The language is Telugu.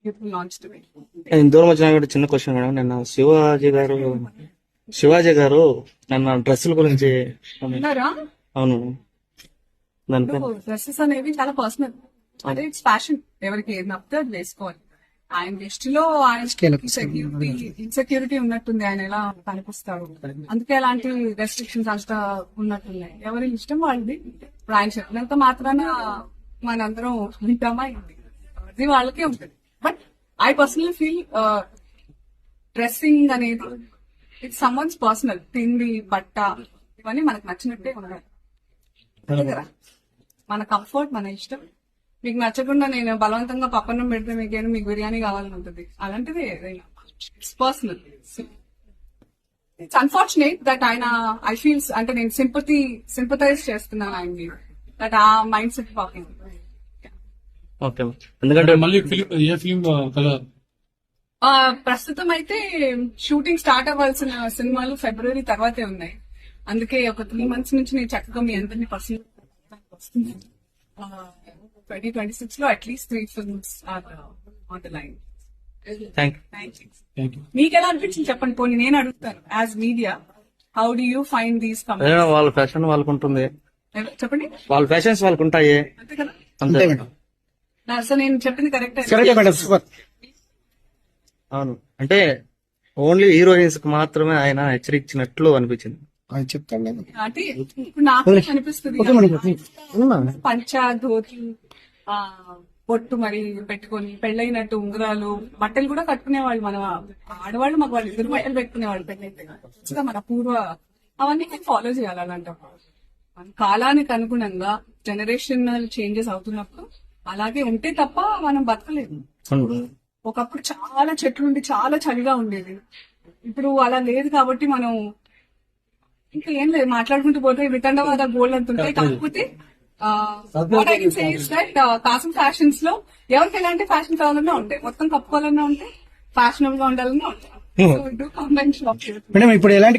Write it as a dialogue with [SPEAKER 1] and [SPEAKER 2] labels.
[SPEAKER 1] people launched it.
[SPEAKER 2] దూరం వచ్చినా కూడా చిన్న క్వశ్చన్ మేడం. నిన్న శివాజీ గారు నిన్న డ్రెస్సుల గురించి
[SPEAKER 1] ఉన్నారా?
[SPEAKER 2] అవును దానిపై
[SPEAKER 1] డ్రెస్సెస్ అనేవి చాలా పర్సనల్, అంటే ఇట్స్ ఫ్యాషన్. ఎవరికి ఏది నప్పితే అది వేసుకోవాలి. ఆయన దృష్టిలో ఆయన ఇన్సెక్యూరిటీ ఉన్నట్టుంది, ఆయన ఎలా కనిపిస్తాడు, అందుకే అలాంటి రెస్ట్రిక్షన్స్ అంతా ఉన్నట్టున్నాయి. ఎవరి ఇష్టం వాళ్ళది. ఇప్పుడు ఆయన చెప్పినంత మాత్రాన మనందరం వింటామా? అది వాళ్ళకే ఉంటుంది. But I personally feel dressing అనేది ఇట్స్ సమ్వన్స్ పర్సనల్. తిండి, బట్ట ఇవన్నీ మనకు నచ్చినట్టే ఉండాలి కదా. మన కంఫర్ట్, మన ఇష్టం. మీకు నచ్చకుండా నేను బలవంతంగా పక్కన పెడితే మీకేమో మీకు బిర్యానీ కావాలని ఉంటుంది. అలాంటిది ఏదైనా it's personal. It's unfortunate that ఆయన ఐ ఫీల్స్ అంటే నేను సింపథైజ్ చేస్తున్నాను ఆయనకి, దట్ ఆ మైండ్ సెట్ పాకింగ్.
[SPEAKER 2] ఓకే. ఎందుకంటే
[SPEAKER 3] మళ్ళీ ఏ ఫిల్మ్
[SPEAKER 1] ప్రస్తుతం అయితే షూటింగ్ స్టార్ట్ అవ్వాల్సిన సినిమాలు ఫిబ్రవరి తర్వాతే ఉన్నాయి. అందుకే ఒక 3 months నుంచి నేను చక్కగా మీ అందరినీ పర్సనల్ వస్తున్నాను. 2026 లో at least 3 films are on the line.
[SPEAKER 2] Thank
[SPEAKER 3] thank you.
[SPEAKER 1] మీకు ఎలా అనిపించింది చెప్పండి. పోనీ నేను అడుగుతాను, as media how do you find these
[SPEAKER 2] you. వాళ్ళ ఫ్యాషన్ వాళ్ళకు ఉంటుంది,
[SPEAKER 1] చెప్పండి.
[SPEAKER 2] వాళ్ళ ఫ్యాషన్స్ వాళ్ళకు ఉంటాయి.
[SPEAKER 1] అంతే కదా.
[SPEAKER 2] అంతే.
[SPEAKER 1] అసలు నేను చెప్పింది కరెక్ట్.
[SPEAKER 2] అవును, అంటే ఓన్లీ హీరోయిన్స్ కి మాత్రమే ఆయన హెచ్చరించినట్లు అనిపించింది.
[SPEAKER 1] అంటే ఇప్పుడు నాకు అనిపిస్తుంది పంచా, ధోతి, పొట్టు మరి పెట్టుకొని పెళ్ళైనట్టు ఉంగరాలు, బట్టలు కూడా కట్టుకునేవాళ్ళు. మన ఆడవాళ్ళు మాకు వాళ్ళు ఇద్దరు బట్టలు పెట్టుకునేవాళ్ళు పెళ్ళైతే. మన పూర్వ అవన్నీ నేను ఫాలో చేయాలి. అలాంటప్పుడు మన కాలానికి అనుగుణంగా జనరేషనల్ చేంజెస్ అవుతున్నప్పుడు అలాగే ఉంటే తప్ప మనం బతకలేదు. ఒకప్పుడు చాలా చెట్లు ఉండి చాలా చలిగా ఉండేది. ఇప్పుడు అలా లేదు కాబట్టి మనం ఇంకా ఏం లేదు, మాట్లాడుకుంటూ పోతే వితండవాద గోల్డ్ అంతుంటాయి. కాకపోతే కాసం ఫ్యాషన్స్ లో ఎవరికి ఎలాంటి ఫ్యాషన్ కావాలన్నా ఉంటాయి, మొత్తం కప్పుకోవాలన్నా ఉంటాయి, ఫ్యాషనబుల్ గా ఉండాలన్నా ఉంటాయి.
[SPEAKER 4] మేడం ఇప్పుడు ఎలాంటి